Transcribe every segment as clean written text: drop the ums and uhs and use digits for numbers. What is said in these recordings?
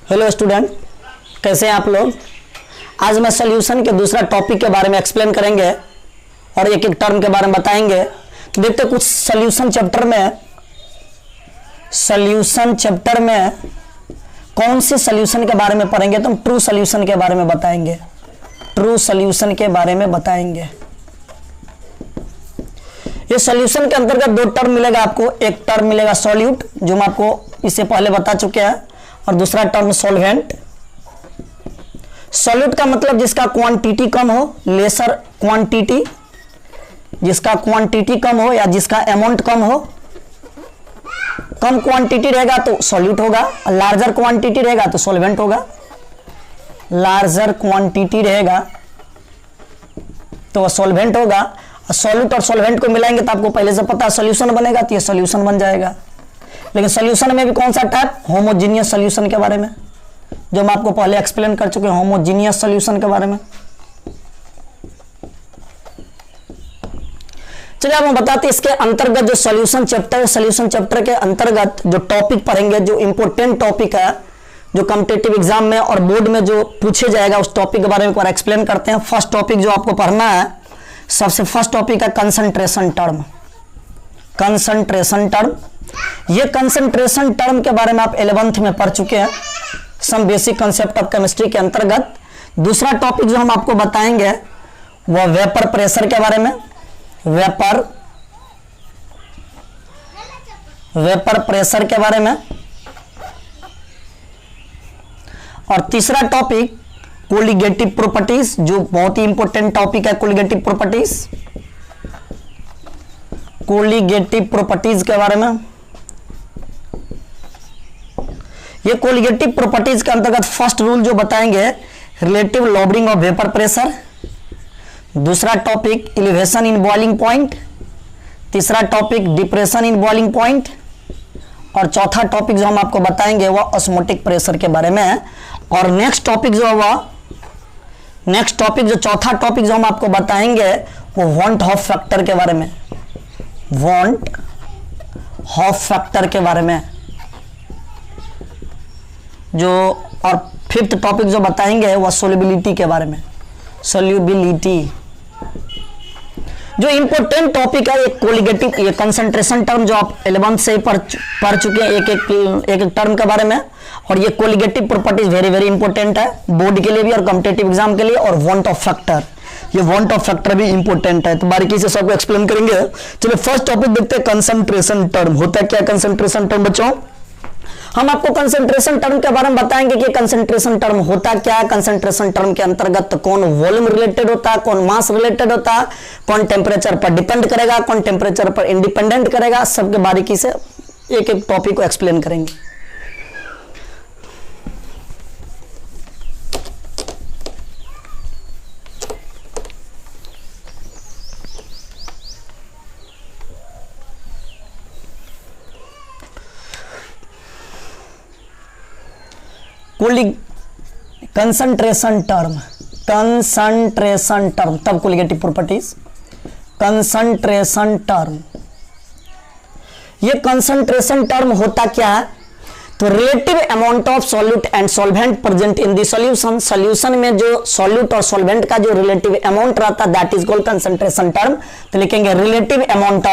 Hello student, कैसे हैं आप लोग। आज मैं सॉल्यूशन के दूसरा टॉपिक के बारे में एक्सप्लेन करेंगे और एक एक टर्म के बारे में बताएंगे। देखते कुछ सॉल्यूशन चैप्टर में कौन से सॉल्यूशन के बारे में पढ़ेंगे तो हम ट्रू सॉल्यूशन के बारे में बताएंगे। ट्रू सॉल्यूशन के बारे में बताएंगे। ये सॉल्यूशन के अंतर्गत दो टर्म मिलेगा आपको। एक टर्म मिलेगा सॉल्यूट, जो मैं आपको इससे पहले बता चुके हैं, और दूसरा टर्म सॉल्वेंट। सॉल्यूट का मतलब जिसका क्वांटिटी कम हो, लेसर क्वांटिटी, जिसका क्वांटिटी कम हो या जिसका अमाउंट कम हो। कम क्वांटिटी रहेगा तो सॉल्यूट होगा, और लार्जर क्वांटिटी रहेगा तो सॉल्वेंट होगा। लार्जर क्वांटिटी रहेगा तो वह सॉल्वेंट होगा। सॉल्यूट और सॉल्वेंट को मिलाएंगे तो आपको पहले से पता है सॉल्यूशन बनेगा, तो ये सॉल्यूशन बन जाएगा। लेकिन सॉल्यूशन में भी कौन सा टाइप, होमोजीनियस सॉल्यूशन के बारे में, जो मैं आपको पहले एक्सप्लेन कर चुके हैं, होमोजीनियस सॉल्यूशन के बारे में। चलिए अब हम बताते हैं इसके अंतर्गत जो सॉल्यूशन चैप्टर के अंतर्गत जो टॉपिक पढ़ेंगे, जो इंपॉर्टेंट टॉपिक है, जो कॉम्पिटिटिव एग्जाम में और बोर्ड में जो पूछे जाएगा, उस टॉपिक के बारे में एक बार एक्सप्लेन करते हैं। फर्स्ट टॉपिक जो आपको पढ़ना है, सबसे फर्स्ट टॉपिक है कंसंट्रेशन टर्म। कंसंट्रेशन टर्म, ये कंसंट्रेशन टर्म के बारे में आप 11th में पढ़ चुके हैं, some basic concept of chemistry के अंतर्गत। दूसरा टॉपिक जो हम आपको बताएंगे वह वेपर प्रेशर के बारे में, वेपर प्रेशर के बारे में। और तीसरा टॉपिक कोलिगेटिव प्रॉपर्टीज, जो बहुत ही इंपॉर्टेंट टॉपिक है, कोलिगेटिव प्रॉपर्टीज के बारे में। ये कोलिगेटिव प्रॉपर्टीज के अंतर्गत फर्स्ट रूल जो बताएंगे, relative lowering of vapour pressure. दूसरा topic elevation in boiling point. तीसरा topic depression in boiling point. और चौथा टॉपिक जो हम आपको बताएंगे वह ऑस्मोटिक प्रेशर के बारे में है। और नेक्स्ट टॉपिक जो चौथा टॉपिक जो हम आपको बताएंगे वो वॉन्ट हॉफ फैक्टर के बारे में, वॉन्ट हॉफ फैक्टर के बारे में जो। और फिफ्थ टॉपिक जो बताएंगे वह सोल्युबिलिटी के बारे में, सोल्युबिलिटी। जो इंपॉर्टेंट टॉपिक है, एक कोलिगेटिव, ये कंसंट्रेशन टर्म जो आप 11th से पढ़ चुके हैं, एक एक टर्म के बारे में। और ये colligative properties very very important है बोर्ड के लिए भी और कॉम्पिटिटिव एग्जाम के लिए। और वॉन्ट ऑफ फैक्टर, ये वॉन्ट ऑफ फैक्टर भी इंपॉर्टेंट है, तो बारीकी से सबको एक्सप्लेन करेंगे। चलिए फर्स्ट टॉपिक देखते हैं, कंसंट्रेशन टर्म। होता क्या कंसंट्रेशन टर्म बच्चों? हम आपको कंसंट्रेशन टर्म के बारे में बताएंगे कि कंसंट्रेशन टर्म होता क्या है। कंसंट्रेशन टर्म के अंतर्गत कौन वॉल्यूम रिलेटेड होता है, कौन मास रिलेटेड होता है, कौन टेम्परेचर पर डिपेंड करेगा, कौन टेम्परेचर पर इंडिपेंडेंट करेगा, सबके बारीकी से एक एक टॉपिक को एक्सप्लेन करेंगे। कंसंट्रेशन टर्म, तब कोलिगेटिव प्रॉपर्टीज। कंसंट्रेशन टर्म, ये कंसंट्रेशन टर्म होता क्या है? तो relative amount of solute and solvent present in the solution. Solution में जो सॉल्यूट और सॉल्वेंट का जो रिलेटिव अमाउंट रहता है, that is called concentration term. तो लिखेंगे relative amount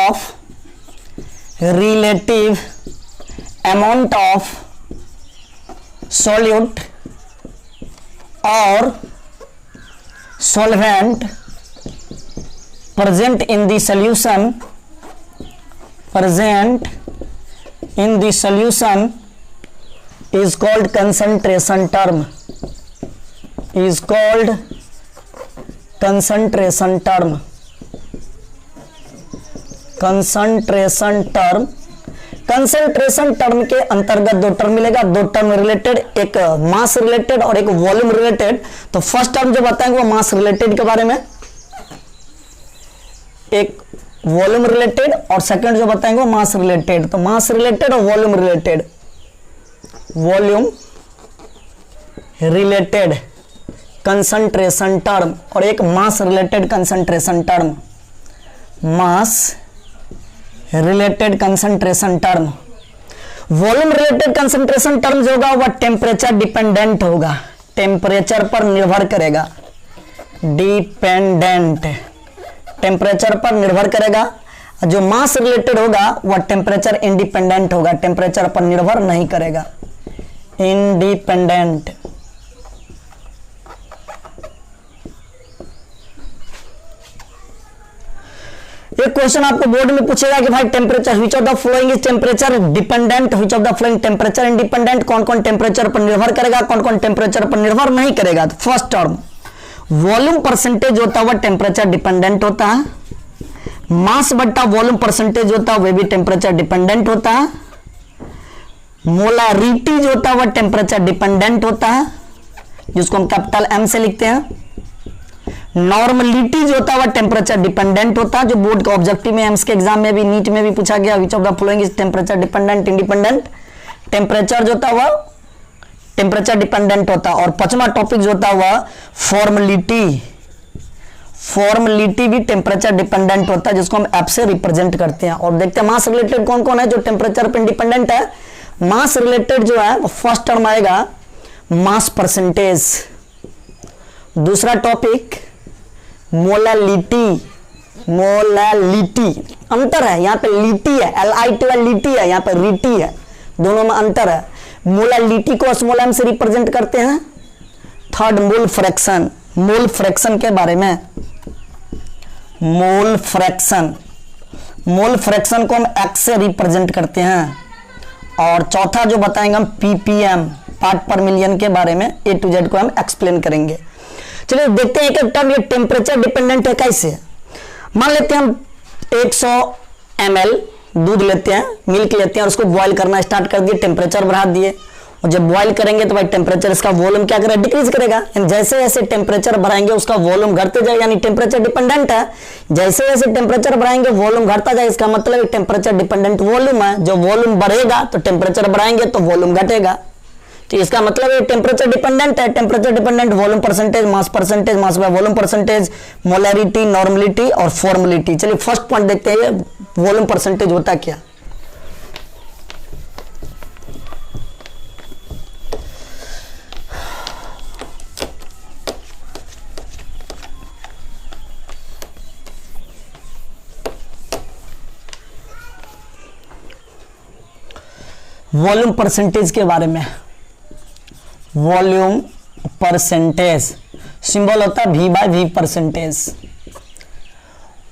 of solute or solvent present in the solution is called concentration term, concentration term के अंतर्गत दो टर्म मिलेगा, दो टर्म रिलेटेड, एक मास रिलेटेड और एक वॉल्यूम रिलेटेड। तो फर्स्ट टर्म जो बताएंगे वो मास रिलेटेड के बारे में, एक वॉल्यूम रिलेटेड, और सेकंड जो बताएंगे वो मास रिलेटेड। तो मास रिलेटेड और वॉल्यूम रिलेटेड कंसंट्रेशन टर्म, और एक mass related concentration term, mass related concentration term. Volume related concentration term जो होगा वह टेम्परेचर डिपेंडेंट होगा, टेम्परेचर पर निर्भर करेगा, डिपेंडेंट, टेम्परेचर पर निर्भर करेगा। जो मास रिलेटेड होगा वह टेम्परेचर इंडिपेंडेंट होगा, टेम्परेचर पर निर्भर नहीं करेगा, इंडिपेंडेंट। एक क्वेश्चन आपको बोर्ड में पूछेगा कि भाई temperature which of the following is temperature dependent, which of the flowing temperature independent, कौन कौन टेम्परेचर पर निर्भर करेगा, कौन कौन टेम्परेचर पर निर्भर नहीं करेगा। तो फर्स्ट टर्म वॉल्यूम परसेंटेज होता है वह टेम्परेचर डिपेंडेंट होता है, मास बट्टा वॉल्यूम परसेंटेज होता है वह भी टेम्परेचर डिपेंडेंट होता है, मोलारिटी जो होता है वह टेम्परेचर डिपेंडेंट होता है जिसको हम कैपिटल एम से लिखते हैं, नॉर्मलिटी जो होता है वह टेम्परेचर डिपेंडेंट होता है, जो बोर्ड का ऑब्जेक्टिव में एम्स के एग्जाम में भी नीट में भी पूछा गया, which of the following is temperature dependent independent, temperature जो होता है वह टेम्परेचर डिपेंडेंट होता है। और पांचवा टॉपिक जो होता है वह फॉर्मलिटी, फॉर्मलिटी भी टेम्परेचर डिपेंडेंट होता है जिसको हम एफ से रिप्रेजेंट करते हैं। और देखते हैं मास रिलेटेड कौन कौन है जो टेम्परेचर पर इंडिपेंडेंट है। मास रिलेटेड जो है फर्स्ट टर्म आएगा मास परसेंटेज, दूसरा टॉपिक मोलालिटी, मोलालिटी अंतर है, यहां पे लिटी है, LIT लिटी है, यहां पे रिटी है, दोनों में अंतर है। मोलालिटी को स्मॉल m से रिप्रेजेंट करते हैं। Third mole fraction, mole fraction के बारे में, मोल फ्रैक्शन, मोल फ्रैक्शन को हम x से रिप्रेजेंट करते हैं। और चौथा जो बताएंगे हम ppm, पार्ट पर मिलियन के बारे में A to Z को हम एक्सप्लेन करेंगे। चलिए देखते हैं एक एक टर्म ये टेम्परेचर डिपेंडेंट है कैसे। मान लेते हैं हम 100 ml दूध लेते हैं, मिल्क लेते हैं और उसको बॉईल करना स्टार्ट कर दिए, टेम्परेचर बढ़ा दिए, और जब बॉईल करेंगे तो भाई टेम्परेचर इसका वॉल्यूम क्या करेगा, डिक्रीज करेगा। जैसे जैसे टेम्परेचर बढ़ाएंगे उसका वॉल्यूम घटते जाए, यानी टेम्परेचर डिपेंडेंट है। जैसे जैसे टेम्परेचर बढ़ाएंगे वॉल्यूम घटता जाए, इसका मतलब टेम्परेचर डिपेंडेंट वॉल्यूम है। जो वॉल्यूम बढ़ेगा तो टेम्परेचर बढ़ाएंगे तो वॉल्यूम घटेगा, तो इसका मतलब ये टेम्परेचर डिपेंडेंट है। Temperature dependent volume percentage, mass by volume percentage, molarity, normality और फॉर्मलिटी। चलिए फर्स्ट पॉइंट देखते हैं वॉल्यूम परसेंटेज होता क्या। वॉल्यूम परसेंटेज के बारे में, वॉल्यूम परसेंटेज सिंबल होता है V/V परसेंटेज।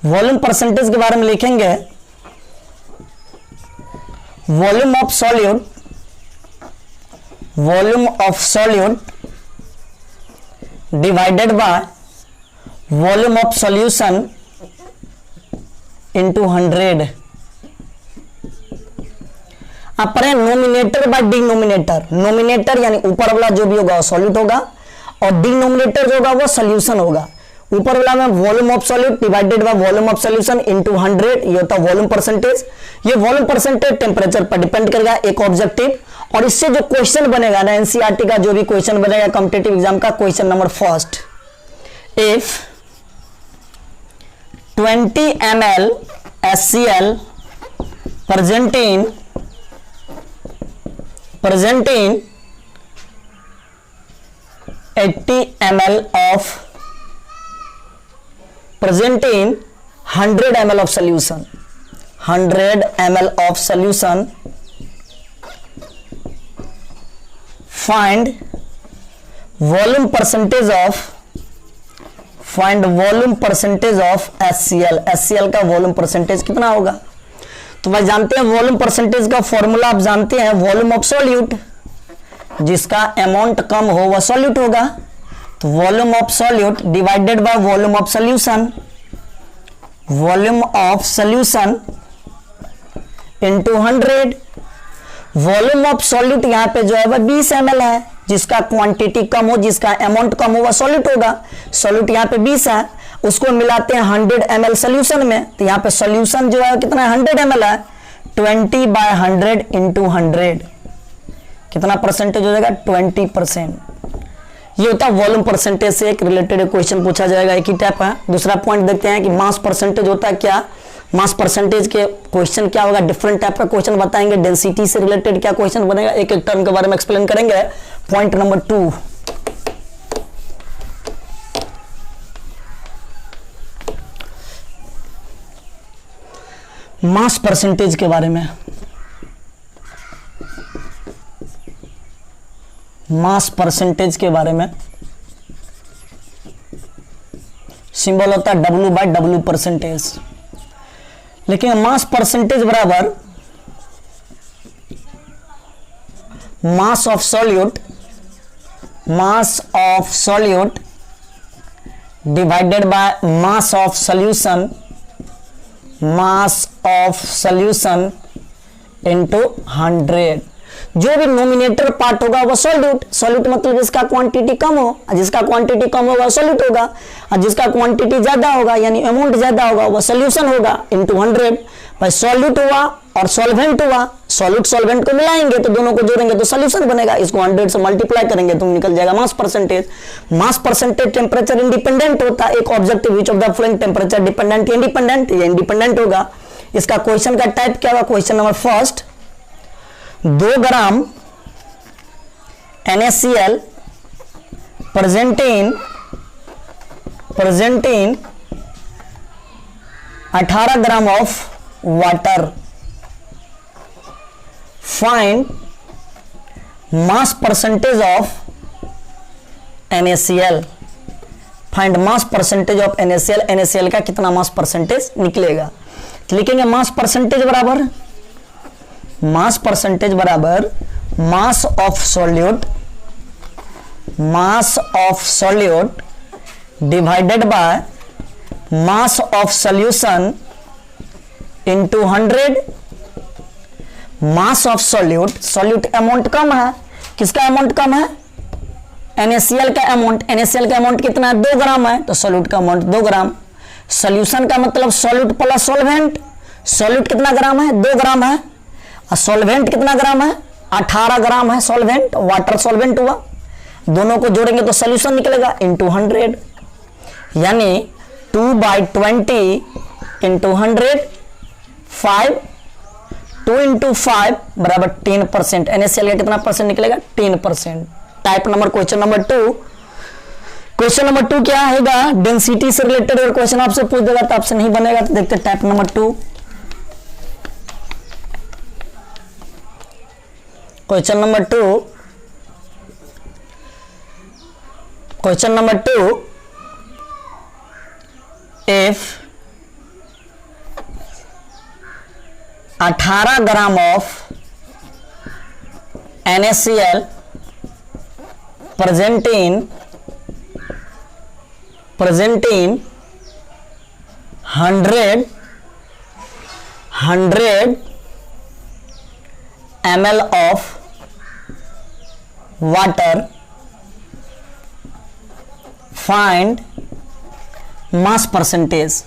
वॉल्यूम परसेंटेज के बारे में लिखेंगे volume of solute, volume of solute divided by volume of solution into 100। आप पढ़े नोमिनेटर बाय डिनोमिनेटर, नोमिनेटर यानी ऊपर वाला जो भी होगा वो सॉल्यूट होगा और डिनोमिनेटर जो होगा वो सॉल्यूशन होगा। ऊपर वाला में volume of solute divided by volume of solution into 100, ये होता है वॉल्यूम परसेंटेज। ये वॉल्यूम परसेंटेज टेम्परेचर पर डिपेंड करेगा, एक ऑब्जेक्टिव। और इससे जो क्वेश्चन बनेगा ना एनसीईआरटी का जो भी क्वेश्चन बनेगा कॉम्पिटिटिव एग्जाम का, question number first, if 20 ml HCl present in 80 ml of, present in 100 ml of solution, 100 ml of solution, find volume percentage of, find volume percentage of HCl, HCl का volume percentage कितना होगा। तो भाई जानते हैं volume percentage का formula आप जानते हैं, वॉल्यूम ऑफ सॉल्यूट, जिसका अमाउंट कम हो वह सॉल्यूट होगा। तो volume of solute divided by volume of solution, volume of solution into 100। Volume of solute यहाँ पे जो है वह 20 ml है, जिसका क्वांटिटी कम हो, जिसका अमाउंट कम हो वह सॉल्यूट होगा। सॉल्यूट यहाँ पे 20 है, उसको मिलाते हैं 100 ml सोल्यूशन में, तो यहाँ पे सोल्यूशन जो है कितना 100 ml है, 20/100 इंटू 100 कितना परसेंटेज हो जाएगा 20%। ये होता है वॉल्यूम परसेंटेज से एक रिलेटेड क्वेश्चन पूछा जाएगा, एक ही टाइप है। दूसरा पॉइंट देखते हैं कि मास परसेंटेज होता है क्या। मास परसेंटेज के क्वेश्चन क्या होगा, डिफरेंट टाइप का क्वेश्चन बताएंगे, डेंसिटी से रिलेटेड क्या क्वेश्चन बनेगा, एक एक टर्म के बारे में एक्सप्लेन करेंगे। पॉइंट नंबर 2, मास परसेंटेज के बारे में। मास परसेंटेज के बारे में सिंबल होता है W/W परसेंटेज, लेकिन मास परसेंटेज बराबर mass of solute divided by mass of solution into 100। जो भी नोमिनेटर पार्ट होगा वो सॉल्यूट मतलब जिसका क्वांटिटी कम हो, जिसका क्वांटिटी कम होगा सॉल्यूट होगा, और जिसका क्वांटिटी ज्यादा होगा यानी अमाउंट ज्यादा होगा वो सॉल्यूशन होगा इनटू 100। भाई सॉल्यूट हुआ और सॉल्वेंट हुआ, सॉल्यूट सॉल्वेंट को मिलाएंगे तो दोनों को जोड़ेंगे तो सॉल्यूशन बनेगा, इसको 100 से मल्टीप्लाई करेंगे तो निकल जाएगा mass percentage. Mass percentage temperature independent होता है, एक objective which of the following temperature dependent या इंडिपेंडेंट, ये इंडिपेंडेंट होगा। इसका क्वेश्चन का टाइप क्या होगा, question number first, 2 gram NaCl present in 18 gram of water, find mass percentage of NaCl। Find mass percentage of NaCl, NaCl का कितना mass percentage निकलेगा। लिखेंगे मास परसेंटेज बराबर mass of solute divided by mass of solution into 100। Mass of solute amount कम है, किसका amount कम है, NaCl का अमाउंट कितना है, 2 ग्राम है, तो सॉल्यूट का अमाउंट 2 ग्राम। सॉल्यूशन का मतलब सॉल्यूट प्लस सॉल्वेंट, सॉल्यूट कितना ग्राम है, 2 ग्राम है, और सॉल्वेंट कितना ग्राम है, 18 ग्राम है सॉल्वेंट, वाटर सॉल्वेंट हुआ, दोनों को जोड़ेंगे तो सॉल्यूशन निकलेगा इनटू 100, यानी 2/20 इंटू 100, 5, 2 इंटू 5 बराबर 10%। NaCl का कितना परसेंट निकलेगा, 10%। Type number question number 2। Question number 2 क्या आएगा, डेंसिटी से रिलेटेड अगर क्वेश्चन आपसे पूछ देगा तो आपसे नहीं बनेगा, तो देखते हैं type number 2। Question number 2, if 18 gram of NaCl present in 100 ml of water, find mass percentage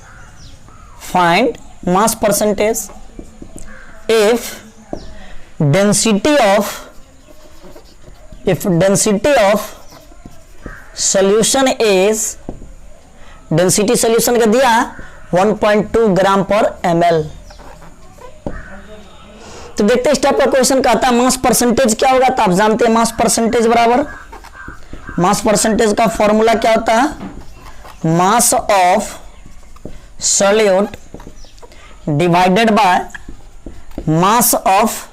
if density of solution is, density solution का दिया 1.2 ग्राम पर ml। तो देखते हैं इस टाइप का क्वेश्चन कहता है मास परसेंटेज क्या होगा, तो आप जानते हैं मास परसेंटेज बराबर, मास परसेंटेज का फॉर्मूला क्या होता है, मास of solute divided by mass of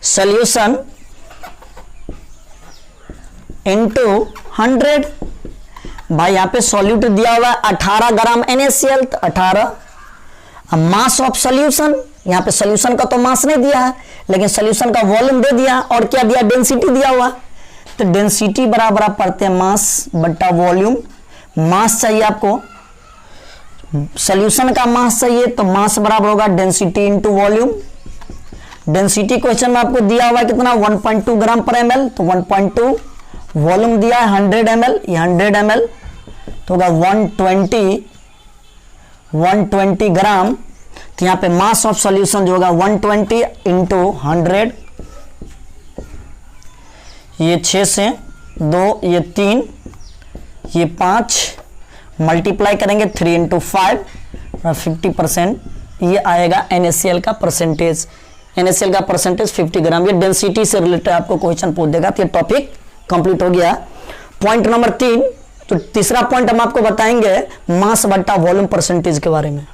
solution into 100। भाई यहाँ पे सॉल्यूट दिया हुआ है 18 ग्राम NaCl, तो 18, मास ऑफ सॉल्यूशन, यहाँ पे सॉल्यूशन का तो मास नहीं दिया है लेकिन सॉल्यूशन का वॉल्यूम दे दिया, और क्या दिया, डेंसिटी दिया हुआ, तो डेंसिटी बराबर आप पढ़ते हैं मास बट्टा वॉल्यूम। मास चाहिए आपको, सॉल्यूशन का मास चाहिए तो मास बराबर होगा density into volume. Density question में आपको दिया हुआ है कितना, 1.2 ग्राम पर ml, तो 1.2, वॉल्यूम दिया है 100 ml, ये 100 ml तो होगा 120 ग्राम। तो यहाँ पे मास ऑफ सॉल्यूशन जो होगा 120 इंटू 100, ये 6 से 2, ये 3, ये 5, मल्टीप्लाई करेंगे 3 इंटू 5, 50%। ये आएगा NaCl का परसेंटेज। NaCl का परसेंटेज 50 ग्राम। ये डेंसिटी से रिलेटेड आपको क्वेश्चन पूछ देगा। तो ये टॉपिक कंप्लीट हो गया। पॉइंट नंबर 3, तो तीसरा पॉइंट हम आपको बताएंगे मास बट्टा वॉल्यूम परसेंटेज के बारे में।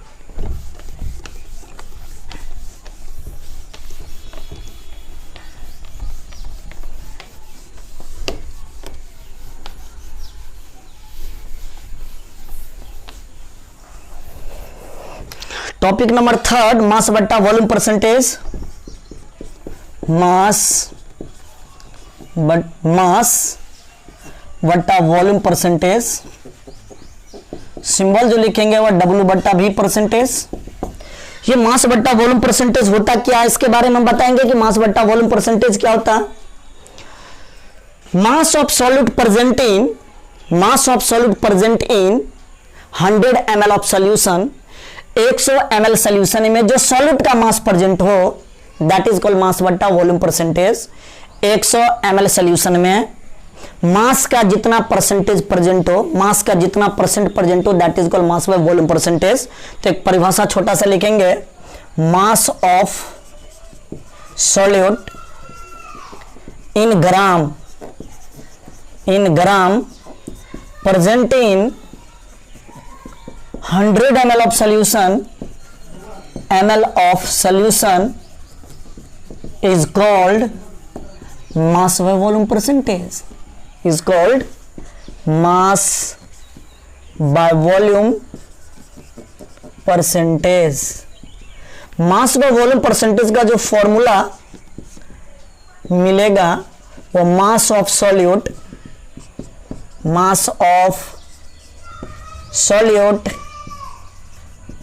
टॉपिक नंबर 3, मास बट्टा वॉल्यूम परसेंटेज। मास बट्टा वॉल्यूम परसेंटेज। सिंबल जो लिखेंगे वह W बट्टा V परसेंटेज। ये मास बट्टा वॉल्यूम परसेंटेज होता क्या है, इसके बारे में हम बताएंगे कि मास बट्टा वॉल्यूम परसेंटेज क्या होता है। मास of solute present in 100 ml of solution, 100 ml solution में जो सॉल्यूट का मास प्रेजेंट हो, दैट इज कॉल्ड मास बट्टा वॉल्यूम परसेंटेज। 100 ml सोल्यूशन में मास का जितना परसेंटेज प्रेजेंट हो, that is called mass by volume percentage. तो एक परिभाषा छोटा सा लिखेंगे, मास of solute in gram present in 100 ml of solution is called mass by volume percentage. Is called mass by volume percentage. Mass by volume percentage का जो formula मिलेगा वो मास ऑफ सॉल्यूट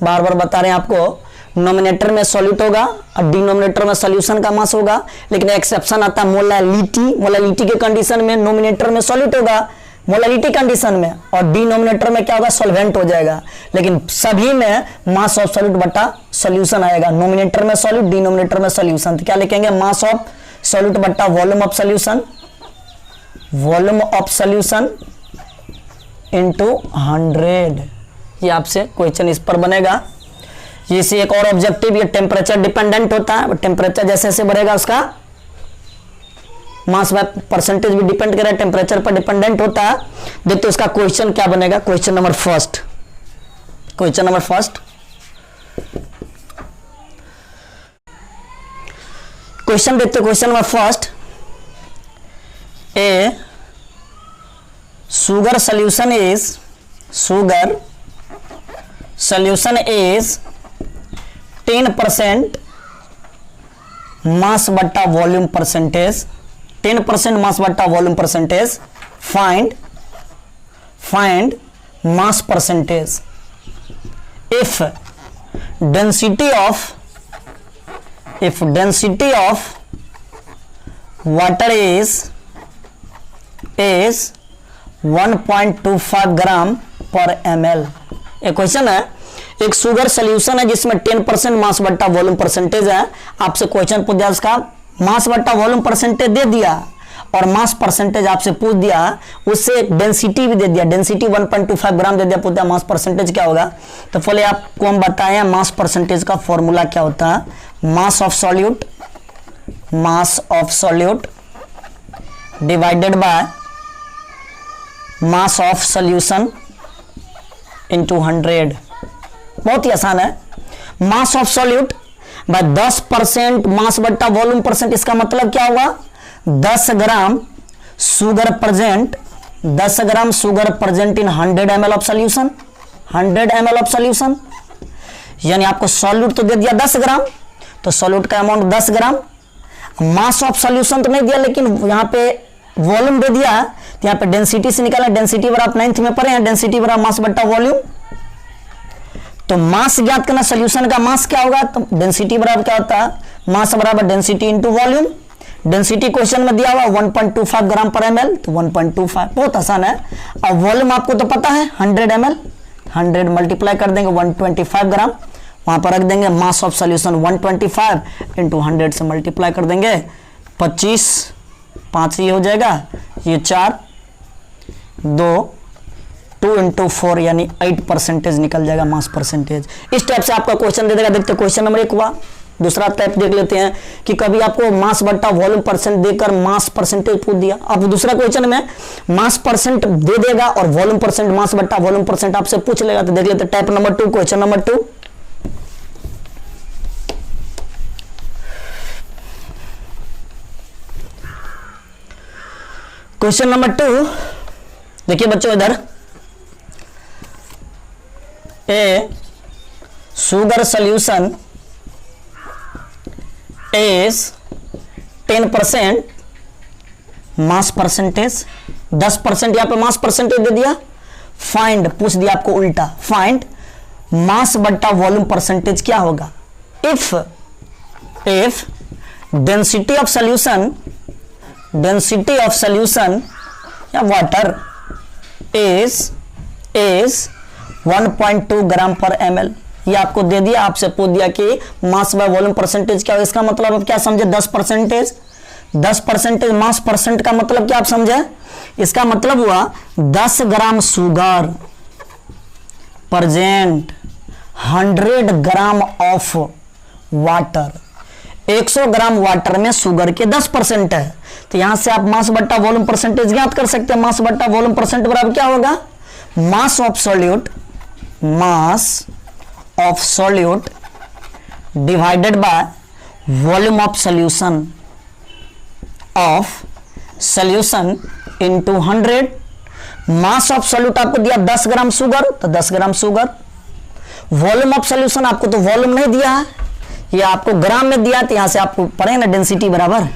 बार बार बता रहे हैं आपको, नोमिनेटर में सॉल्यूट होगा और डिनोमिनेटर में सॉल्यूशन का मास होगा। लेकिन एक्सेप्शन आता है मोलालिटी के कंडीशन में नोमिनेटर में सॉल्यूट होगा मोलालिटी कंडीशन में, और डिनोमिनेटर में क्या होगा, सॉल्वेंट हो जाएगा। लेकिन सभी में मास ऑफ सॉल्यूट बटा सॉल्यूशन आएगा, नोमिनेटर में सॉल्यूट, डिनोमिनेटर में सॉल्यूशन। तो क्या लिखेंगे, मास ऑफ सॉल्यूट बटा वॉल्यूम ऑफ सॉल्यूशन इंटू 100। ये आपसे क्वेश्चन इस पर बनेगा। इसे एक और ऑब्जेक्टिव, ये टेम्परेचर डिपेंडेंट होता है, टेम्परेचर जैसे जैसे बढ़ेगा उसका मास बाय परसेंटेज भी डिपेंड करेगा, टेम्परेचर पर डिपेंडेंट होता है। देखते उसका क्वेश्चन क्या बनेगा। Question number first, question number first, A sugar solution is 10% mass बट्टा वॉल्यूम परसेंटेज, 10% mass बट्टा volume percentage. find mass percentage if density of water is 1.25 ग्राम पर ml। एक क्वेश्चन है, एक शुगर सोल्यूशन है जिसमें 10% मास बट्टा वॉल्यूम परसेंटेज है। आपसे क्वेश्चन पूछ दिया, उसका मास बट्टा वॉल्यूम परसेंटेज दे दिया और मास परसेंटेज आपसे पूछ दिया, उससे एक डेंसिटी भी दे दिया, डेंसिटी 1.25 ग्राम दे दिया, पूछ दिया मास परसेंटेज क्या होगा। तो पहले आपको हम बताएं मास परसेंटेज का फॉर्मूला क्या होता है। मास of solute divided by mass of solution into 100। बहुत ही आसान है। मास ऑफ सॉल्यूट बाय 10% मास बट्टा वॉल्यूम परसेंट, इसका मतलब क्या होगा, 10 gram sugar present in 100 ml of solution, 100 ml of solution. यानी आपको सॉल्यूट तो दे दिया 10 ग्राम, तो सॉल्यूट का amount 10 gram. Mass of solution तो नहीं दिया, लेकिन यहां पे वॉल्यूम दे दिया, तो यहाँ पे डेंसिटी से निकाला, डेंसिटी बराबर आप 9th में पढ़े हैं, डेंसिटी बराबर मास बट्टा वॉल्यूम। तो मास ज्ञात करना, सोल्यूशन का मास क्या होगा, तो डेंसिटी बराबर क्या होता है, मास बराबर density into volume. Density question में दिया हुआ 1.25 ग्राम पर ml, तो 1.25, बहुत आसान है। और वॉल्यूम आपको तो पता है 100 ml, 100 मल्टीप्लाई कर देंगे 125 ग्राम, वहां पर रख देंगे मास ऑफ सोल्यूशन 125 इंटू 100 से मल्टीप्लाई कर देंगे, 25, 5 ये हो जाएगा, ये 4, 2, 2 इंटू 4 यानी 8% निकल जाएगा मास परसेंटेज। इस टाइप से आपका क्वेश्चन दे देगा। देखते क्वेश्चन नंबर 1 हुआ। दूसरा टाइप देख लेते हैं कि कभी आपको मास बट्टा वॉल्यूम परसेंट देकर मास परसेंटेज पूछ दिया। अब दूसरा क्वेश्चन में मास परसेंट दे देगा और वॉल्यूम परसेंट, मास बट्टा वॉल्यूम परसेंट आपसे पूछ लेगा। तो देख लेते हैं type number 2, question number 2। Question number 2 देखिए बच्चों, इधर a sugar solution is 10% mass percentage, 10% यहां पे मास परसेंटेज दे दिया। फाइंड पूछ दिया आपको उल्टा, फाइंड मास बट्टा वॉल्यूम परसेंटेज क्या होगा। इफ डेंसिटी ऑफ सोल्यूशन या वाटर इज 1.2 ग्राम पर ml। ये आपको दे दिया, आपसे पूछ दिया कि मास बाय वॉल्यूम परसेंटेज क्या होगा। इसका मतलब आप क्या समझे, 10%। 10% मास परसेंट का मतलब क्या आप समझे, इसका मतलब हुआ 10 gram sugar present 100 gram of water. 100 gram water में शुगर के 10% है। तो यहां से आप मास बट्टा वॉल्यूम परसेंटेज ज्ञात कर सकते हैं। मास बट्टा वॉल्यूम परसेंट बराबर क्या होगा, मास of solute divided by volume of solution into 100। Mass of solute आपको दिया 10 ग्राम शुगर, तो 10 gram sugar. Volume of solution आपको तो वॉल्यूम नहीं दिया है, ये आपको ग्राम में दिया। तो यहां से आपको पढ़े ना डेंसिटी बराबर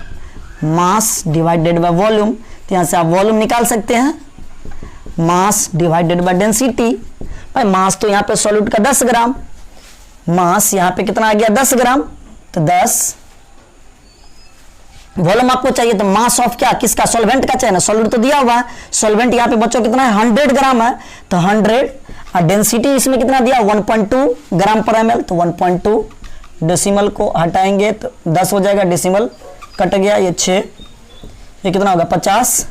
मास डिवाइडेड बाय वॉल्यूम। तो यहां से आप वॉल्यूम निकाल सकते हैं, मास डिवाइडेड बाय डेंसिटी। भाई मास तो यहां पे सॉल्यूट का 10 ग्राम, मास यहां पे कितना आ गया 10 ग्राम, तो 10। वॉल्यूम आपको चाहिए तो मास ऑफ क्या, किसका, सॉल्वेंट का चाहिए ना, सॉल्यूट तो दिया हुआ है। सॉल्वेंट यहां पे बच्चों कितना है 100 ग्राम है, तो 100। और डेंसिटी इसमें कितना दिया 1.2 ग्राम पर ml, तो 1.2। डेसिमल को हटाएंगे तो 10 हो जाएगा, डेसिमल कट गया, ये 6, ये कितना होगा 50,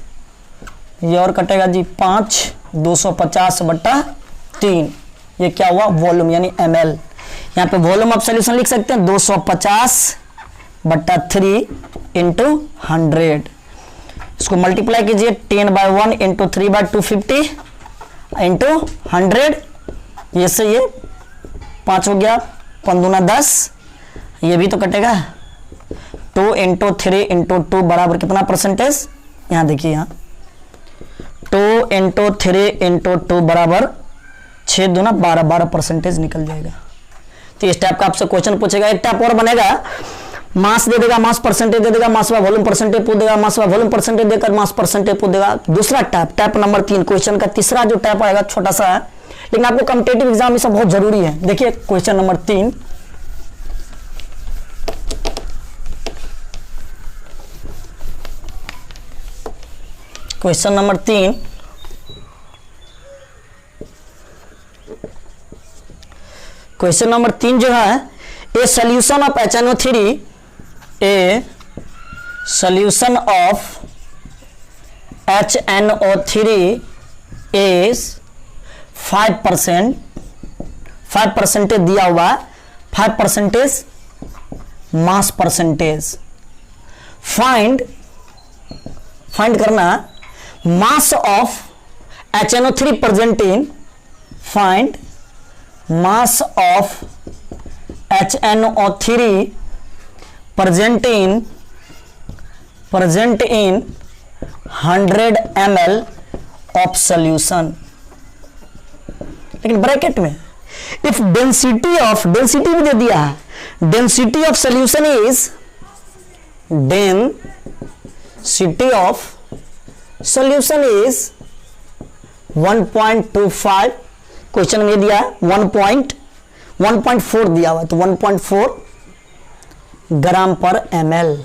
ये और कटेगा जी 5, 250/3। ये क्या हुआ वॉल्यूम यानी ml। यहाँ पे वॉल्यूम ऑफ सॉल्यूशन लिख सकते हैं 250/3 इंटू 100। इसको मल्टीप्लाई कीजिए 10/1 इंटू 3/250 इंटू 100। ये से ये 5 हो गया, 5 दूना 10, ये भी तो कटेगा। 2 इंटू 3 इंटू 2 बराबर कितना परसेंटेज, यहाँ देखिए, यहाँ 2 इंटू 3 इंटू 2 बराबर 6 दूना 12% निकल जाएगा। तो इस टाइप का आपसे क्वेश्चन पूछेगा। एक टाइप और बनेगा, मास दे देगा, मास परसेंटेज दे देगा, मास बाय वॉल्यूम परसेंटेज पूछ देगा, मास बाय वॉल्यूम परसेंटेज देकर मास परसेंटेज पूछ देगा। दूसरा टाइप नंबर 3, क्वेश्चन का तीसरा जो टाइप आएगा छोटा सा है, लेकिन आपको कॉम्पिटिटिव एग्जाम में सब बहुत जरूरी है। देखिए question number 3, question number 3 question number 3 जो है, a solution of HNO3, a solution of HNO3 is 5% दिया हुआ है, 5% मास परसेंटेज। फाइंड करना mass of HNO3 present in, find mass of HNO3 present in 100 ml of solution। लेकिन bracket में if density भी दे दिया है, density of solution is, density of solution is 1.25। Question में दिया है 1.4 दिया हुआ, तो 1.4 ग्राम पर ml।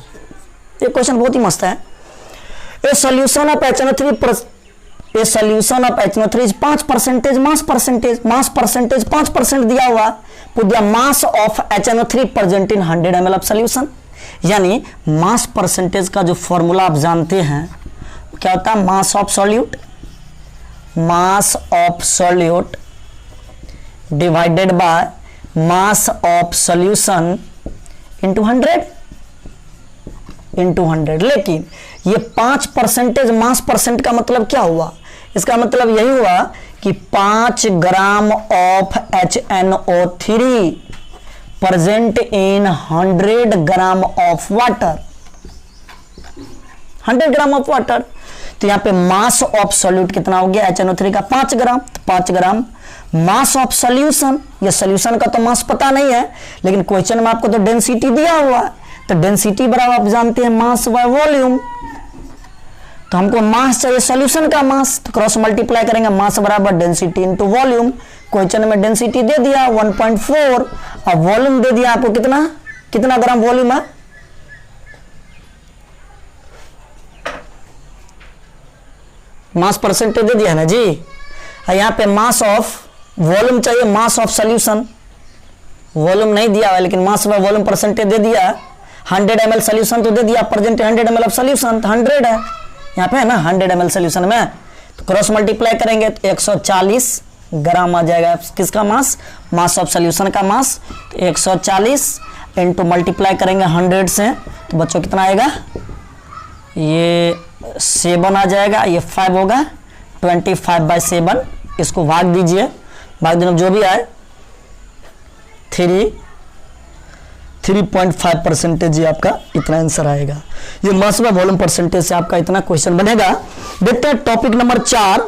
ये क्वेश्चन बहुत ही मस्त है। A solution of HNO3 is 5% mass percentage 5% दिया हुआ, तो दिया mass of HNO3 present in 100 ml of solution. यानी मास परसेंटेज का जो फॉर्मूला आप जानते हैं क्या होता है, मास of solute mass of solute divided by mass of solution into 100 लेकिन ये 5% मास परसेंट का मतलब क्या हुआ? इसका मतलब यही हुआ कि 5 gram of HNO3 present in 100 gram of water, 100 gram of water. तो यहां पे मास ऑफ सॉल्यूट कितना हो गया HNO3 का 5 ग्राम, तो 5 ग्राम। मास ऑफ सॉल्यूशन, ये सॉल्यूशन का तो मास पता नहीं है, लेकिन क्वेश्चन में आपको तो डेंसिटी दिया हुआ है, तो डेंसिटी बराबर आप जानते हैं मास बाय वॉल्यूम। तो हमको मास चाहिए सॉल्यूशन का मास, तो क्रॉस मल्टीप्लाई करेंगे, मास बराबर डेंसिटी इनटू वॉल्यूम। क्वेश्चन में डेंसिटी दे दिया 1.4 और वॉल्यूम दे दिया आपको कितना ग्राम वॉल्यूम है, मास परसेंटेज दे दिया है ना जी। यहां पे मास ऑफ वॉल्यूम चाहिए, मास ऑफ सॉल्यूशन, वॉल्यूम नहीं दिया हुआ लेकिन मास बाय वॉल्यूम परसेंटेज दे दिया। 100 ml सॉल्यूशन तो दे दिया, प्रेजेंट 100 ml ऑफ सॉल्यूशन, तो 100 है यहाँ पे है ना 100 ml सॉल्यूशन में। तो क्रॉस मल्टीप्लाई करेंगे तो 140 ग्राम आ जाएगा किसका मास, मास ऑफ सॉल्यूशन का मास। तो 140 इंटू मल्टीप्लाई करेंगे 100 से, तो बच्चों कितना आएगा, ये 7 आ जाएगा, ये 5 होगा, 25/7 इसको भाग दीजिए, भाग देना जो भी आए 3.5% आपका इतना आंसर आएगा। ये मास बाय वॉल्यूम परसेंटेज से आपका इतना क्वेश्चन बनेगा। देखते हैं टॉपिक नंबर 4।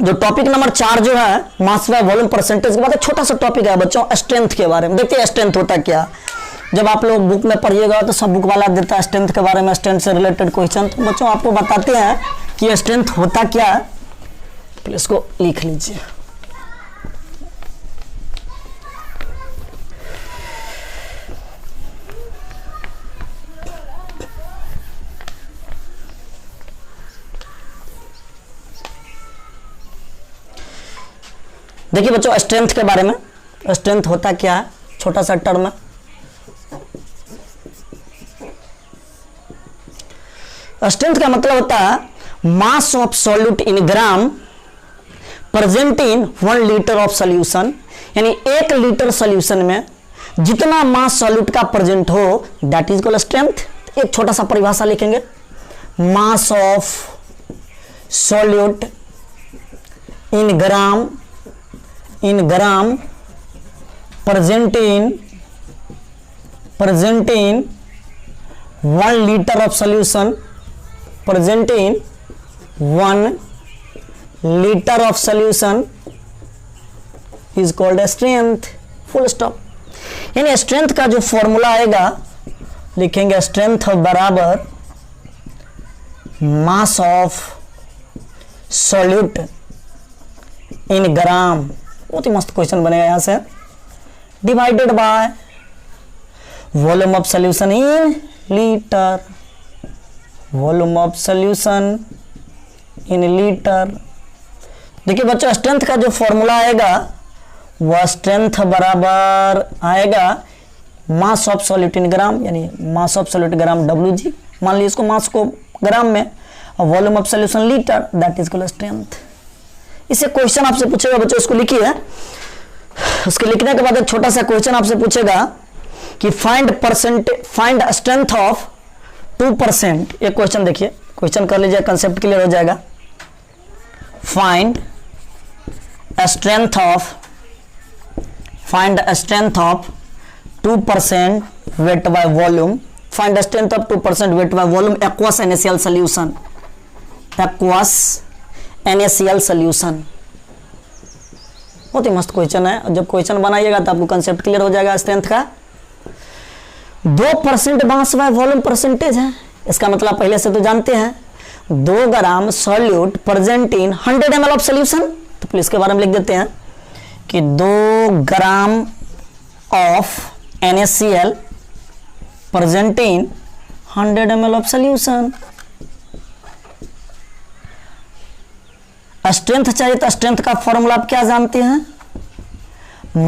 जो टॉपिक नंबर 4 जो है मास बाय वॉल्यूम परसेंटेज के बाद एक छोटा सा टॉपिक है बच्चों स्ट्रेंथ के बारे में। देखते हैं स्ट्रेंथ होता क्या। जब आप लोग बुक में पढ़िएगा तो सब बुक वाला देता है स्ट्रेंथ के बारे में, स्ट्रेंथ से रिलेटेड क्वेश्चन। तो बच्चों आपको बताते हैं कि स्ट्रेंथ होता क्या है, तो इसको लिख लीजिए। देखिए बच्चों स्ट्रेंथ के बारे में, स्ट्रेंथ होता क्या है, छोटा सा टर्म है। स्ट्रेंथ का मतलब होता है मास of solute in gram present in 1 litre of solution, यानी 1 लीटर सॉल्यूशन में जितना मास सॉल्यूट का प्रेजेंट हो दैट इज कॉल्ड स्ट्रेंथ। एक छोटा सा परिभाषा लिखेंगे, मास of solute in gram present in 1 litre of solution, present in 1 litre of solution is called strength, full stop. यानी स्ट्रेंथ का जो फॉर्मूला आएगा लिखेंगे स्ट्रेंथ बराबर मास ऑफ सॉल्यूट इन ग्राम, बहुत ही मस्त क्वेश्चन बनेगा यहां से, divided by volume of solution in litre, volume of solution in litre. देखिए बच्चों स्ट्रेंथ का जो फॉर्मूला आएगा वह स्ट्रेंथ बराबर आएगा मास ऑफ सॉल्यूट इन ग्राम, यानी मास ऑफ सॉल्यूट ग्राम WG, मान लीजिए इसको मास को ग्राम में, और volume of solution litre, that is called strength. इसे क्वेश्चन आपसे पूछेगा बच्चों, इसको लिखिए। उसके लिखने के बाद एक छोटा सा क्वेश्चन आपसे पूछेगा कि फाइंड स्ट्रेंथ ऑफ 2%। एक क्वेश्चन देखिए, क्वेश्चन कर लीजिए, कंसेप्ट क्लियर हो जाएगा। Find strength of 2% weight by volume, find strength of 2% weight by volume aqueous NaCl solution, aqueous NaCl solution. बहुत ही मस्त क्वेश्चन है, जब क्वेश्चन बनाइएगा तो आपको कंसेप्ट क्लियर हो जाएगा स्ट्रेंथ का। 2% मास बाय वॉल्यूम परसेंटेज है, इसका मतलब पहले से तो जानते हैं 2 gram solute present in 100 ml of solution. तो प्लीज के बारे में लिख देते हैं कि 2 gram of NaCl present in 100 ml of solution. Strength चाहिए तो स्ट्रेंथ का फॉर्मूला आप क्या जानते हैं,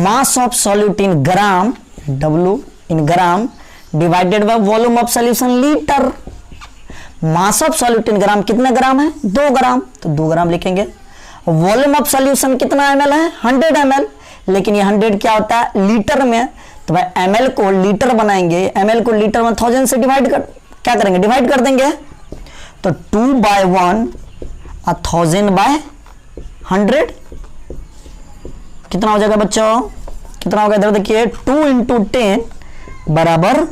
mass of solute in gram, W in gram, divided by volume of solution litre. Mass of solute in gram कितने ग्राम है, 2 gram, तो 2 ग्राम लिखेंगे, वॉल्यूम ऑफ सॉल्यूशन कितना ml है, 100 ml, लेकिन ये 100 क्या होता है लीटर में, तो भाई ml को लीटर बनाएंगे, ml को लीटर में 1000 से क्या करेंगे, डिवाइड कर देंगे, तो 2/1 1000/100 कितना हो जाएगा बच्चों, कितना होगा इधर देखिए, 2 × 10 बराबर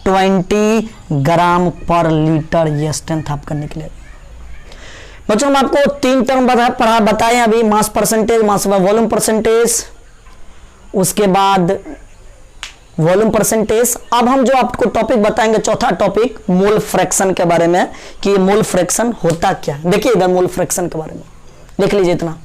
20 ग्राम पर लीटर, ये स्ट्रेंथ आप करने के लिए। बच्चों हम आपको 3 टर्म बताए अभी, mass percentage, mass volume percentage, उसके बाद वॉल्यूम परसेंटेज। अब हम जो आपको टॉपिक बताएंगे, चौथा टॉपिक मोल फ्रैक्शन के बारे में, कि ये मोल फ्रैक्शन होता क्या। देखिए इधर मोल फ्रैक्शन के बारे में लिख लीजिए इतना।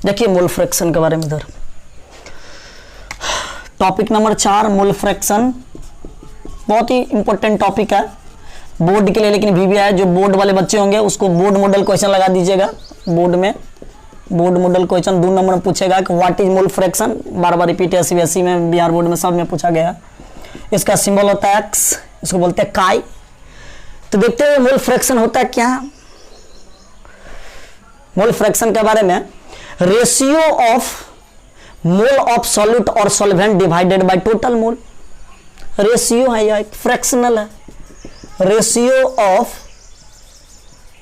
देखिए मोल फ्रैक्शन के बारे में इधर टॉपिक नंबर 4 मोल फ्रैक्शन, बहुत ही इंपॉर्टेंट टॉपिक है बोर्ड के लिए, लेकिन VBI जो बोर्ड वाले बच्चे होंगे उसको बोर्ड मॉडल क्वेश्चन लगा दीजिएगा। बोर्ड में बोर्ड मॉडल क्वेश्चन 2 नंबर में पूछेगा कि what is mole fraction, bar bar repeat है, CBSE में, बिहार बोर्ड में, सब में पूछा गया। इसका सिंबल होता है X, इसको बोलते हैं काई। तो देखते हैं मोल फ्रैक्शन होता क्या। मोल फ्रैक्शन के बारे में, ratio of mole of solute और solvent divided by total mole. Ratio है या एक फ्रैक्शनल है, ratio of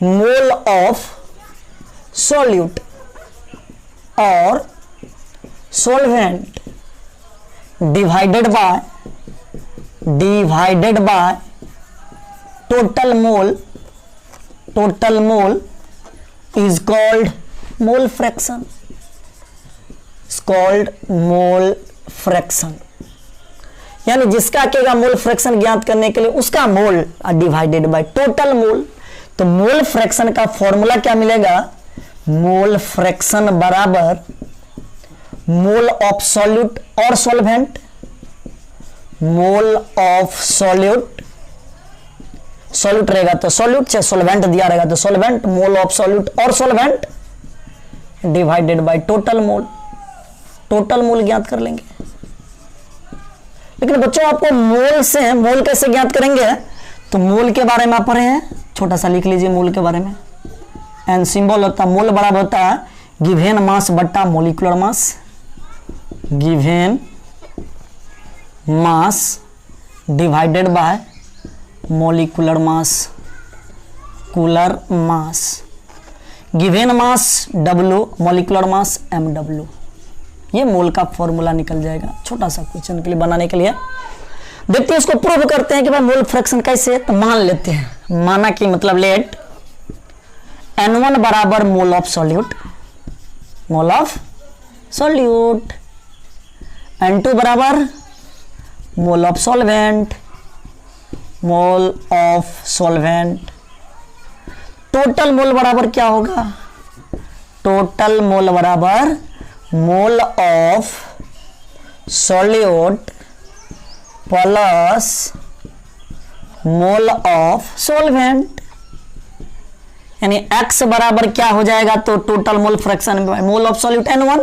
mole of solute और solvent divided by total mole is called mole fraction, mole fraction. यानी जिसका केगा मोल फ्रैक्शन ज्ञात करने के लिए उसका मोल डिवाइडेड बाय टोटल मोल। तो मोल फ्रैक्शन का फॉर्मूला क्या मिलेगा, मोल फ्रैक्शन बराबर मोल ऑफ सॉल्यूट और सॉल्वेंट, मोल ऑफ सॉल्यूट रहेगा तो सॉल्यूट, चाहे सॉल्वेंट दिया रहेगा तो सॉल्वेंट, मोल ऑफ सॉल्यूट और solvent divided by total mole. Total mole ज्ञात कर लेंगे। लेकिन बच्चों आपको मोल से मोल कैसे ज्ञात करेंगे, तो मोल के बारे में आप पढ़े हैं, छोटा सा लिख लीजिए मोल के बारे में। एंड सिंबल होता है, मोल बराबर होता है गिवेन मास बट्टा molecular mass, given mass divided by molecular mass, cooler mass, given mass W, molecular mass MW। ये मोल का फॉर्मूला निकल जाएगा, छोटा सा क्वेश्चन के लिए बनाने के लिए। देखते हैं इसको प्रूव करते हैं कि भाई मोल फ्रैक्शन कैसे। तो मान लेते हैं, माना कि मतलब लेट N1 बराबर मोल ऑफ सॉल्यूट, N2 बराबर mole of solvent, total mole बराबर क्या होगा, टोटल मोल बराबर मोल of solute plus mole of solvent. यानी X बराबर क्या हो जाएगा, तो total mole fraction mole of solute N1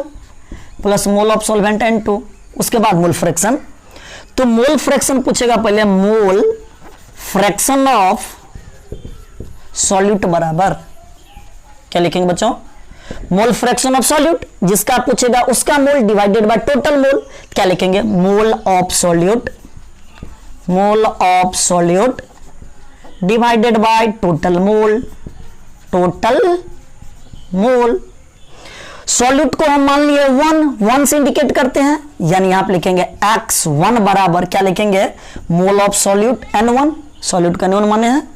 plus mole of solvent N2, उसके बाद मोल फ्रैक्शन। तो मोल फ्रैक्शन पूछेगा पहले, मोल फ्रैक्शन ऑफ सॉल्यूट बराबर क्या लिखेंगे बच्चों, मोल फ्रैक्शन ऑफ सॉल्यूट, जिसका पूछेगा उसका मोल डिवाइडेड बाय टोटल मोल, क्या लिखेंगे, मोल of solute divided by total mole. Solute को हम मान लिए 1 से इंडिकेट करते हैं, यानी यहां पे लिखेंगे X1 बराबर क्या लिखेंगे, मोल ऑफ सॉल्यूट N1, सॉल्यूट का N1 माने हैं,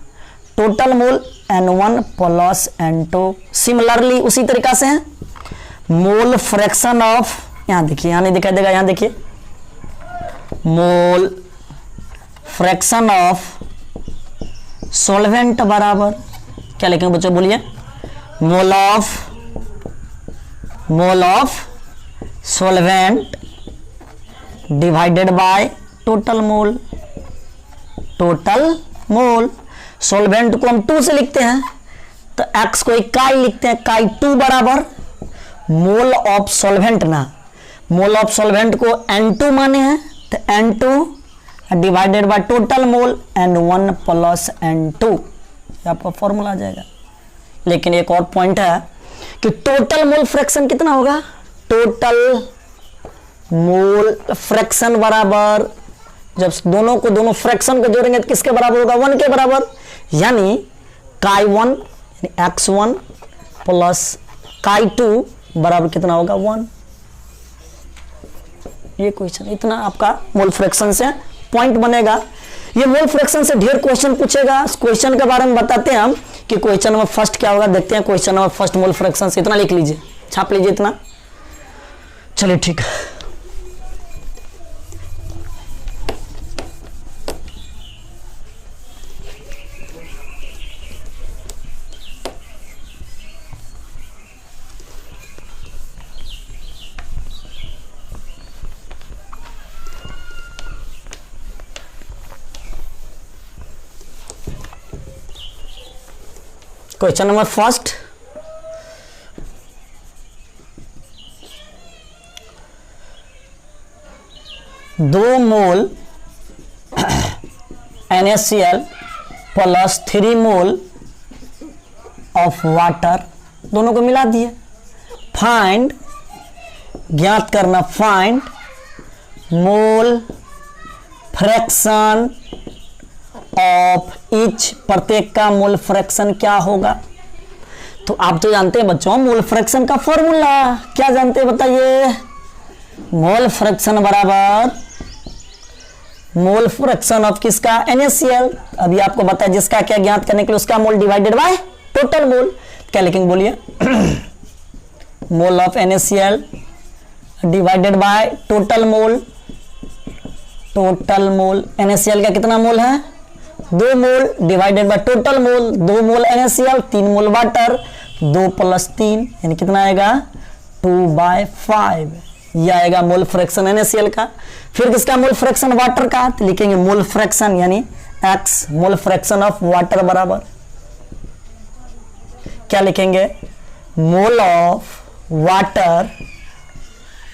total mole N1 plus N2। Similarly उसी तरीका से है मोल फ्रैक्शन ऑफ, यहां देखिए, यहां नहीं दिखाई देगा, यहां देखिए, मोल फ्रैक्शन ऑफ सॉल्वेंट बराबर क्या लिखेंगे बच्चों, बोलिए, mole of solvent divided by total mole. Solvent को हम 2 से लिखते हैं, तो X को इकाई लिखते हैं, इकाई 2 बराबर मोल ऑफ सॉल्वेंट ना, मोल ऑफ सॉल्वेंट को N2 माने हैं, तो N2 divided by total mole N1 plus N2, आपका फॉर्मूला आ जाएगा। लेकिन एक और पॉइंट है कि टोटल मोल फ्रैक्शन कितना होगा, टोटल मोल फ्रैक्शन बराबर, जब दोनों को दोनों फ्रैक्शन को जोड़ेंगे तो किसके बराबर होगा, 1 के बराबर, यानी chi1 x1 प्लस chi2 बराबर कितना होगा, 1। ये क्वेश्चन इतना आपका मोल फ्रैक्शन से पॉइंट बनेगा। ये मोल फ्रैक्शन से ढेर क्वेश्चन पूछेगा। इस क्वेश्चन के बारे में बताते हैं हम कि क्वेश्चन नंबर फर्स्ट क्या होगा, देखते हैं question number first mole fraction से। इतना लिख लीजिए, छाप लीजिए इतना, चलिए ठीक है। क्वेश्चन नंबर फर्स्ट, दो मोल NaCl plus 3 mole of water, दोनों को मिला दिए। फाइंड, ज्ञात करना, find mole fraction of each, प्रत्येक का मोल फ्रैक्शन क्या होगा। तो आप तो जानते हैं बच्चों मोल फ्रैक्शन का फॉर्मूला, क्या जानते हैं बताइए, मोल फ्रैक्शन बराबर मोल फ्रैक्शन ऑफ किसका, NaCl। अभी आपको बताया जिसका क्या ज्ञात करने के लिए उसका मोल डिवाइडेड बाय टोटल मोल, क्या लिखेंगे बोलिए, mole of NaCl divided by total mole, total mole NaCl का कितना मोल है, 2 मोल divided by total mole, 2 mole NaCl 3 mole water, 2 plus 3 यानी कितना आएगा 2/5, यह आएगा मोल फ्रैक्शन NaCl का। फिर किसका मोल फ्रैक्शन वाटर का, तो लिखेंगे मोल फ्रैक्शन यानी X, mole fraction of water बराबर क्या लिखेंगे, mole of water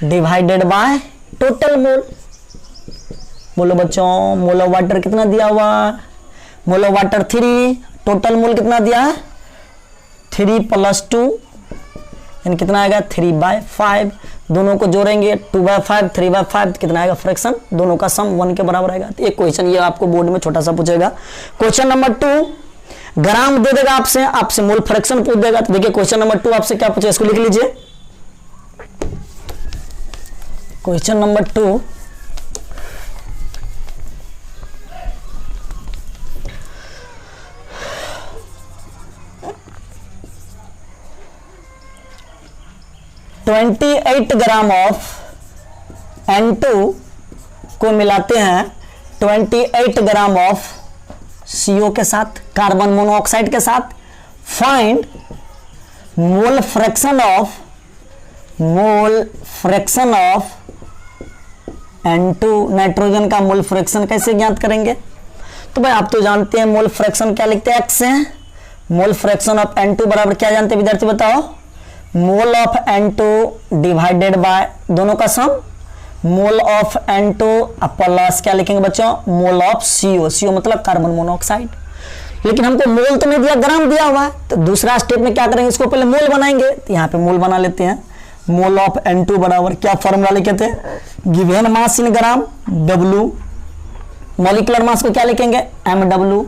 divided by total मोल। बोलो बच्चों मोल ऑफ वाटर कितना दिया हुआ, mole of water 3, total mole कितना दिया है 3 प्लस 2 यानी कितना आएगा 3/5, दोनों को जोड़ेंगे 2/5 3/5 कितना आएगा फ्रैक्शन, दोनों का सम 1 के बराबर आएगा। तो एक क्वेश्चन ये आपको बोर्ड में छोटा सा पूछेगा। क्वेश्चन नंबर 2 ग्राम दे देगा आपसे मोल फ्रैक्शन पूछ देगा। तो देखिए क्वेश्चन नंबर 2 आपसे क्या पूछे, इसको लिख लीजिए। Question number 2, (28 gram of N2 को मिलाते हैं 28 ग्राम ऑफ CO के साथ, कार्बन मोनोऑक्साइड के साथ। Find mole fraction of N2, nitrogen का मोल फ्रैक्शन कैसे ज्ञात करेंगे। तो भाई आप तो जानते हैं मोल फ्रैक्शन क्या लिखते हैं, X से। मोल फ्रैक्शन ऑफ N2 बराबर क्या जानते हैं विद्यार्थी बताओ, mole of N2 divided by दोनों का सम, मोल ऑफ N2 प्लस क्या लिखेंगे बच्चों, मोल ऑफ CO मतलब कार्बन मोनोऑक्साइड। लेकिन हमको मोल तो नहीं दिया, ग्राम दिया हुआ है, तो दूसरा स्टेप में क्या करेंगे, इसको पहले मोल बनाएंगे। तो यहाँ पे मोल बना लेते हैं। मोल ऑफ N2 बराबर क्या फॉर्मूला लिखे थे, गिवन मास इन ग्राम W, मॉलिक्यूलर मास को क्या लिखेंगे MW,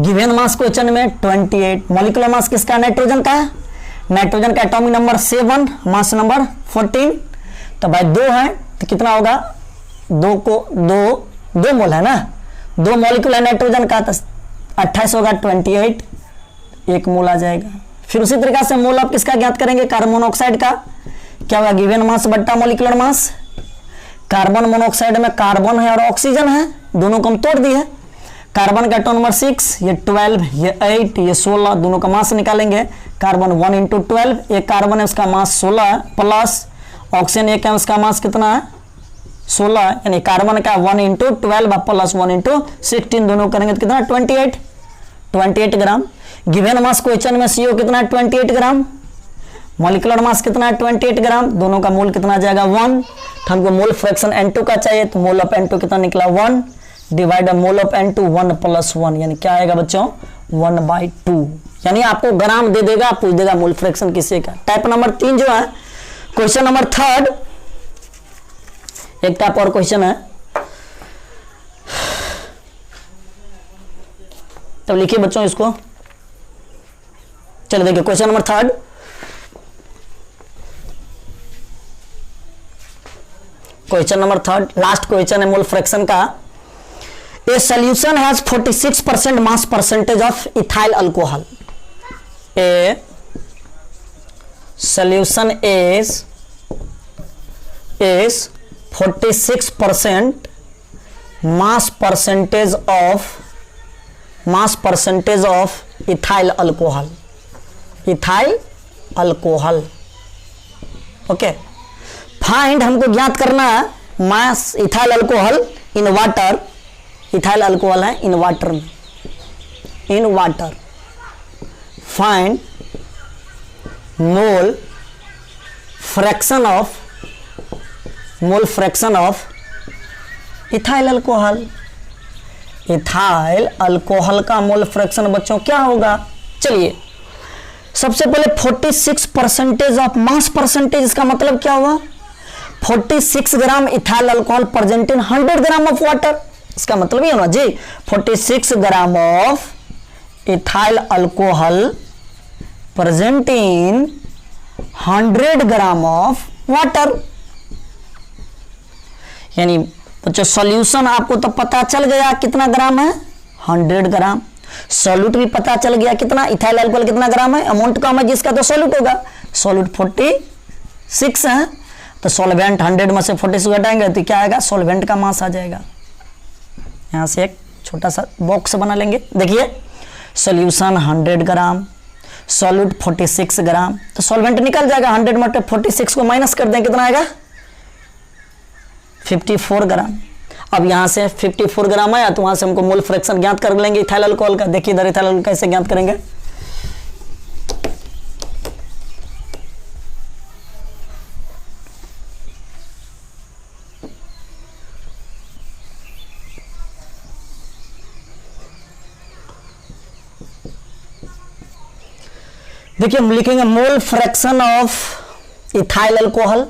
गिवन मास क्वेश्चन में 28, मॉलिक्यूलर मास किसका, नाइट्रोजन का है, नाइट्रोजन का एटॉमिक नंबर 7, मास नंबर 14। तो भाई 2 है तो कितना होगा, 2 मोल है ना, 2 मॉलिक्यूल है नाइट्रोजन का, तो 28 होगा 28, 1 मोल आ जाएगा। फिर उसी तरीके से मोल ऑफ किसका ज्ञात करेंगे, कार्बन मोनोऑक्साइड का, क्या होगा गिवन मास बट्टा मॉलिक्यूलर मास। कार्बन मोनोऑक्साइड में कार्बन है और ऑक्सीजन है, दोनों को हम तोड़ दिए। कार्बन का एटॉम नंबर 6, ये 12, ये 8, ये 16, दोनों का मास निकालेंगे। कार्बन 1 × 12, एक कार्बन है उसका मास 16 है, प्लस ऑक्सीजन एक है उसका मास कितना है 16, यानी कार्बन का 1 × 12 प्लस 1 × 16, दोनों करेंगे तो कितना 28 ग्राम। गिवन मास क्वेश्चन में CO कितना 28 ग्राम, मॉलिक्यूलर मास कितना है 28 ग्राम, दोनों का मोल कितना आ जाएगा 1। तो हमको मोल फ्रैक्शन N2 का चाहिए, तो मोल ऑफ N2 कितना निकला 1 डिवाइड मोल ऑफ N2 1 + 1, यानी क्या आएगा बच्चों 1/2। यानी आपको ग्राम दे देगा, पूछ देगा मोल फ्रैक्शन किससे का। टाइप नंबर 3 जो है क्वेश्चन नंबर 3, एक टाइप और क्वेश्चन है, तब लिखिए बच्चों इसको। चलो देखिए question number 3, question number 3 last question है मोल फ्रैक्शन का। A solution has 46% mass percentage of ethyl alcohol. A solution is 46% mass percentage of ethyl alcohol। Okay, find हमको ज्ञात करना है mass ethyl alcohol in water. Ethyl alcohol है in water में, in water. Find mole fraction of ethyl alcohol. Ethyl alcohol का mole fraction बच्चों क्या होगा? चलिए सबसे पहले 46% ऑफ मास परसेंटेज, इसका मतलब क्या हुआ 46 gram ethyl alcohol present in 100 gram of water. इसका मतलब ये होना जी 46 gram of ethyl alcohol present in 100 gram of water. यानी बच्चों सॉल्यूशन आपको तो पता चल गया कितना ग्राम है 100 ग्राम, सॉल्यूट भी पता चल गया कितना इथाइल अल्कोहल कितना ग्राम है, अमाउंट कम है जिसका तो सॉल्यूट होगा, सॉल्यूट 46 है, तो सॉल्वेंट 100 में से 46 घटाएंगे तो क्या आएगा सॉल्वेंट का मास आ जाएगा। यहां से एक छोटा सा बॉक्स बना लेंगे। देखिए सॉल्यूशन 100 ग्राम, सॉल्यूट 46 ग्राम, तो सॉल्वेंट निकल जाएगा 100 में 46 को माइनस कर दें कितना आएगा 54 ग्राम। अब यहां से 54 ग्राम आया तो वहां से हमको मोल फ्रैक्शन ज्ञात कर लेंगे इथाइल अल्कोहल का। देखिए इधर इथाइल अल्कोहल कैसे ज्ञात करेंगे, देखिए हम लिखेंगे मोल fraction of ethyl alcohol.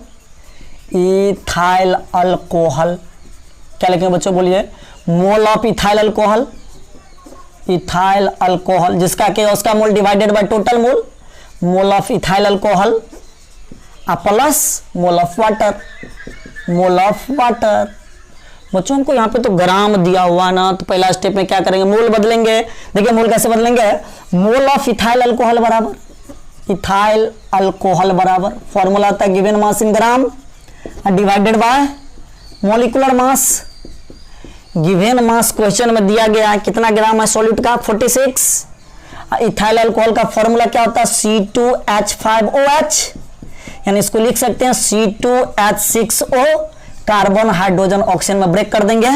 Ethyl alcohol क्या लिखेंगे बच्चों बोलिए, mole of ethyl alcohol. Ethyl alcohol जिसका क्या उसका मोल divided by total mole, mole of ethyl alcohol plus mole of water, mole of water. बच्चों हमको यहाँ पे तो ग्राम दिया हुआ ना, तो पहला स्टेप में क्या करेंगे मोल बदलेंगे। देखिए मोल कैसे बदलेंगे, मोल ऑफ इथाइल अल्कोहल बराबर इथाइल अल्कोहल बराबर फॉर्मूला होता है गिवन मास इन gram divided bye molecular mass. Given mass question में दिया गया है कितना ग्राम है सॉल्यूट का 46। इथाइल अल्कोहल का फॉर्मूला क्या होता है C2H5OH, यानी इसको लिख सकते हैं C2H6O। कार्बन हाइड्रोजन ऑक्सीजन में ब्रेक कर देंगे,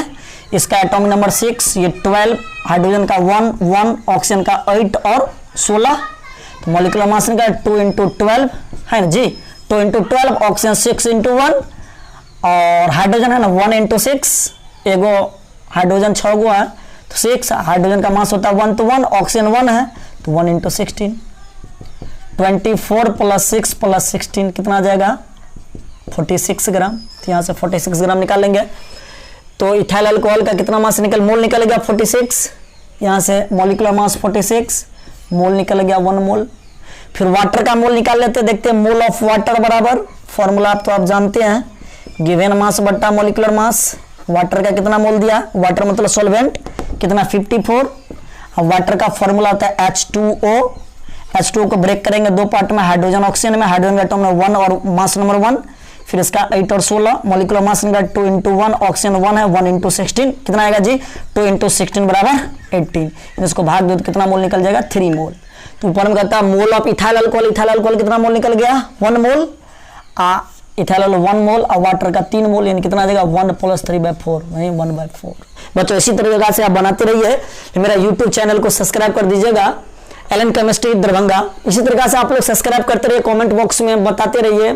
इसका एटॉमिक नंबर 6, ये 12, हाइड्रोजन का 1 ऑक्सीजन का 8 और 16, तो मॉलिक्यूलर मास का 2 × 12 है ना जी, 2 × 12, ऑक्सीजन 6 × 1 और हाइड्रोजन है ना 1 × 6, एगो हाइड्रोजन 6 गो है तो 6, हाइड्रोजन का मास होता है 1 to 1, ऑक्सीजन 1 है तो 1 × 16, 24 + 6 + 16 कितना आ जाएगा 46 ग्राम। तो यहाँ से 46 ग्राम निकाल लेंगे, तो इथाइल अल्कोहल का कितना मास मोल निकलेगा 46, यहाँ से मॉलिक्यूलर मास 46, मोल निकल गया 1 मोल। फिर वाटर का मोल निकाल लेते हैं, देखते हैं मोल ऑफ वाटर बराबर फॉर्मूला तो आप जानते हैं गिवन मास बट्टा मॉलिक्यूलर मास। वाटर का कितना मोल दिया, वाटर मतलब सॉल्वेंट कितना 54, अब वाटर का फॉर्मूला होता है H2O। H2O को ब्रेक करेंगे दो पार्ट में, हाइड्रोजन ऑक्सीजन में, हाइड्रोजन का एटॉम 1 और मास नंबर 1, फिर इसका 8 और 16, मॉलिक्यूलर मास का 2 × 1, ऑक्सीजन 1 है 1 × 16 कितना आएगा जी 2 × 16 बराबर 18, इसको भाग दो तो कितना मोल निकल जाएगा 3 मोल। तो ऊपर में कहता है mole of ethyl alcohol, ethyl alcohol कितना मोल निकल गया 1 मोल, इथाइल अल्कोहल 1 मोल और वाटर का 3 मोल, यानी कितना आ जाएगा 1 + 3/4 वही 1/4। बच्चों इसी तरीके से आप बनाते रहिए, मेरा यूट्यूब चैनल को सब्सक्राइब कर दीजिएगा एलन केमिस्ट्री दरभंगा। इसी तरीके से आप लोग सब्सक्राइब करते रहिए, कमेंट बॉक्स में बताते रहिए,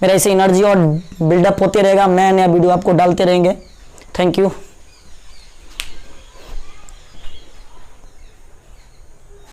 मेरा ऐसे एनर्जी और बिल्डअप होते रहेगा, नया नया वीडियो आपको डालते रहेंगे। Thank you.